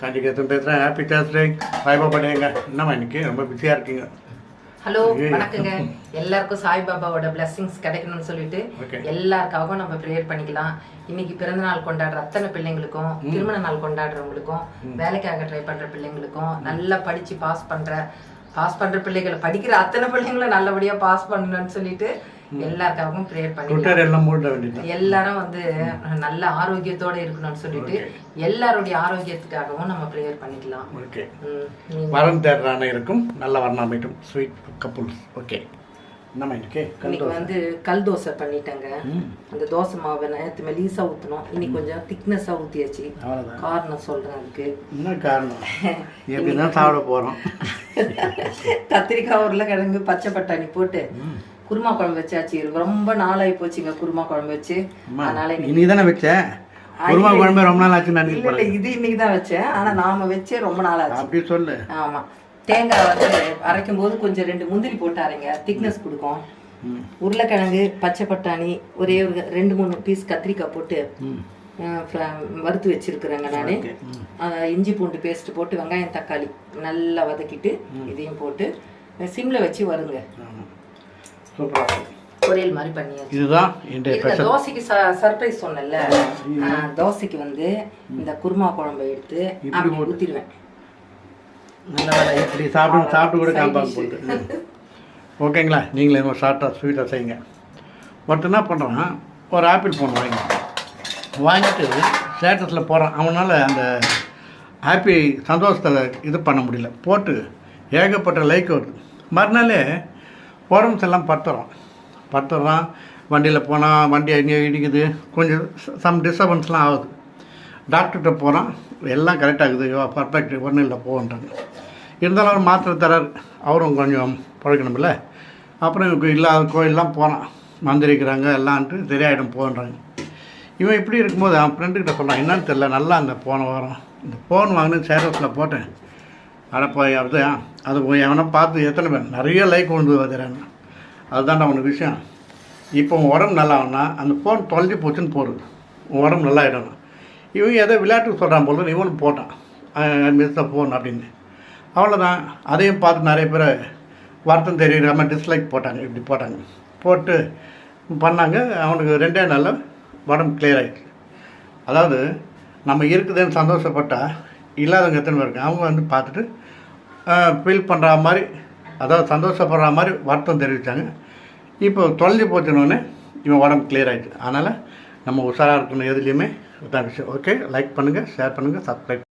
காஞ்சிகேத்தன் பேசுகிறேன். Happy Thursday. Saibaba டேங்க. என்னம்மா இன்னைக்கு ரொம்ப பிஸியாக இருக்கீங்க? ஹலோ, வணக்கங்க. எல்லாருக்கும் சாய்பாபாவோட பிளெஸிங்ஸ் கிடைக்கணும்னு சொல்லிட்டு எல்லாருக்காகவும் நம்ம ப்ரேயர் பண்ணிக்கலாம். இன்னைக்கு பிறந்த நாள் கொண்டாடுற அத்தனை பிள்ளைங்களுக்கும், திருமண நாள் கொண்டாடுறவங்களுக்கும், வேலைக்காக ட்ரை பண்ற பிள்ளைங்களுக்கும், நல்லா படிச்சு பாஸ் பண்ற பிள்ளைகளை, படிக்கிற அத்தனை பிள்ளைங்களும் நல்லபடியா பாஸ் பண்ணணும்னு சொல்லிட்டு எல்லாருக்காகவும் ப்ரேயர் பண்ணிக்கலாம். எல்லாரும் வந்து நல்ல ஆரோக்கியத்தோட இருக்கணும்னு சொல்லிட்டு எல்லாருடைய ஆரோக்கியத்துக்காகவும் நம்ம ப்ரேயர் பண்ணிக்கலாம். வரம் தேடுறான இருக்கும், நல்ல வரணாமைட்டும் ஸ்வீட் கப்புள்ஸ். ஓகே, இன்னைக்கு வந்து கல் தோசை பண்ணிட்டேங்க. அந்த தோசை மாவை நேற்று மெலிசா ஊற்றணும், இன்னைக்கு கொஞ்சம் திக்னஸா ஊற்றியாச்சு. காரணம் சொல்றேன். அதுக்கு என்ன காரணம்? எப்படிதான் சாப்பிட போறோம். கத்திரிக்காய், உருளைக்கிழங்கு, பச்சை பட்டாணி போட்டு குருமா குழம்பு வச்சாச்சு. ரொம்ப நாளாகி போச்சுங்க குருமா குழம்பு வச்சு. அதனால இன்னைக்கு தானே வச்சேன். குருமா குழம்பு ரொம்ப நாள் ஆச்சு. நான் இல்லை, இது இன்னைக்கு தான் வச்சேன். ஆனா நாம வச்சே ரொம்ப நாள் ஆச்சு. அப்படி சொல்லு. ஆமா, தேங்காய் வந்து அரைக்கும் போது கொஞ்சம் 2 முந்திரி போட்டு அரைங்க, திக்னஸ் கொடுக்கும். உருளைக்கிழங்கு, பச்சை பட்டாணி, ஒரே ஒரு 2-3 பீஸ் கத்திரிக்காய் போட்டு வறுத்து வச்சிருக்கிறேங்க நான். இஞ்சி பூண்டு பேஸ்ட் போட்டு வெங்காயம் தக்காளி நல்லா வதக்கிட்டு இதையும் போட்டு சிம்ல வச்சு வருங்க. பொரியல் மாதிரி பண்ணியாச்சு. இதுதான் தோசைக்கு சர்ப்ரைஸ் சொன்னேன்ல, தோசைக்கு வந்து இந்த குருமா குழம்பை எடுத்து அப்படி ஊத்திடுவேன். இப்படி சாப்பிட்டு கூட காம்பாங்க போட்டு. ஓகேங்களா? நீங்களே ஒரு ஷார்ட்டாக ஸ்வீட்டாக செய்யுங்க. ஒருத்தர் என்ன பண்ணுறான், ஒரு ஆப்பிள் ஃபோன் வாங்கிட்டு ஸ்டேட்டஸில் போகிறான். அவனால் அந்த ஹாப்பி சந்தோஷத்தை இது பண்ண முடியல. போட்டு ஏகப்பட்ட லைக் வருது. மறுநாளே உடம்பு எல்லாம் படுத்துறான். வண்டியில் போனால் வண்டி எங்கேயோ இடிக்குது, கொஞ்சம் சம் டிஸ்டர்பன்ஸ்லாம் ஆகுது. டாக்டர்கிட்ட போகிறான், எல்லாம் கரெக்டாகுது, பர்ஃபெக்ட், ஒன்றும் இல்லை போன்றாங்க. இருந்தாலும் அவர் மாத்திரை தரார், அவரும் கொஞ்சம் பழக்கணும்ல. அப்புறம் இல்லாத கோயிலெலாம் போகிறான், மந்திரிக்கிறாங்க எல்லான்ட்டு சரியாயிடும் போன்றாங்க. இவன் இப்படி இருக்கும்போது அவன் ஃப்ரெண்டுக்கிட்ட சொல்கிறான், என்னன்னு தெரில, நல்லா அந்த போன வாரம் இந்த ஃபோன் வாங்கினு சேரஸில் போட்டேன். அடப்பா அது போய் எவனை பார்த்து எத்தனை பேர் நிறைய லைக் கொண்டு வந்துடுறாங்க. அதுதான் அவனுக்கு விஷயம். இப்போ உன் உடம்பு நல்லா ஆகுனா அந்த ஃபோன் தொலைஞ்சி போச்சுன்னு போடுது, உன் உடம்பு நல்லா ஆகிடணும். இவங்க ஏதோ விளையாட்டுக்கு சொல்கிறான் போல, இவனும் போட்டான் மிஸ் த ஃபோன் அப்படின்னு. அவ்வளோதான். அதையும் பார்த்து நிறைய பேர் வருத்தம் தெரியாமல் டிஸ்லைக் போட்டாங்க. இப்படி போட்டு பண்ணாங்க. அவனுக்கு 2 நாளில் உடம்பு கிளியர் ஆகிடுச்சு. அதாவது நம்ம இருக்குதுன்னு சந்தோஷப்பட்டால் இல்லாதவங்க எத்தனை பேர் இருக்காங்க, அவங்க வந்து பார்த்துட்டு ஃபீல் பண்ணுற மாதிரி, அதாவது சந்தோஷப்படுற மாதிரி வருத்தம் தெரிவித்தாங்க. இப்போ தொலைஞ்சி போச்சுனோடனே இவன் உடம்பு கிளியர் ஆகிடுச்சு. அதனால் நம்ம உஷாராக இருக்கணும் எதுலேயுமே. இதான் விஷயம். ஓகே, லைக் பண்ணுங்கள், ஷேர் பண்ணுங்கள், சப்ஸ்கிரைப்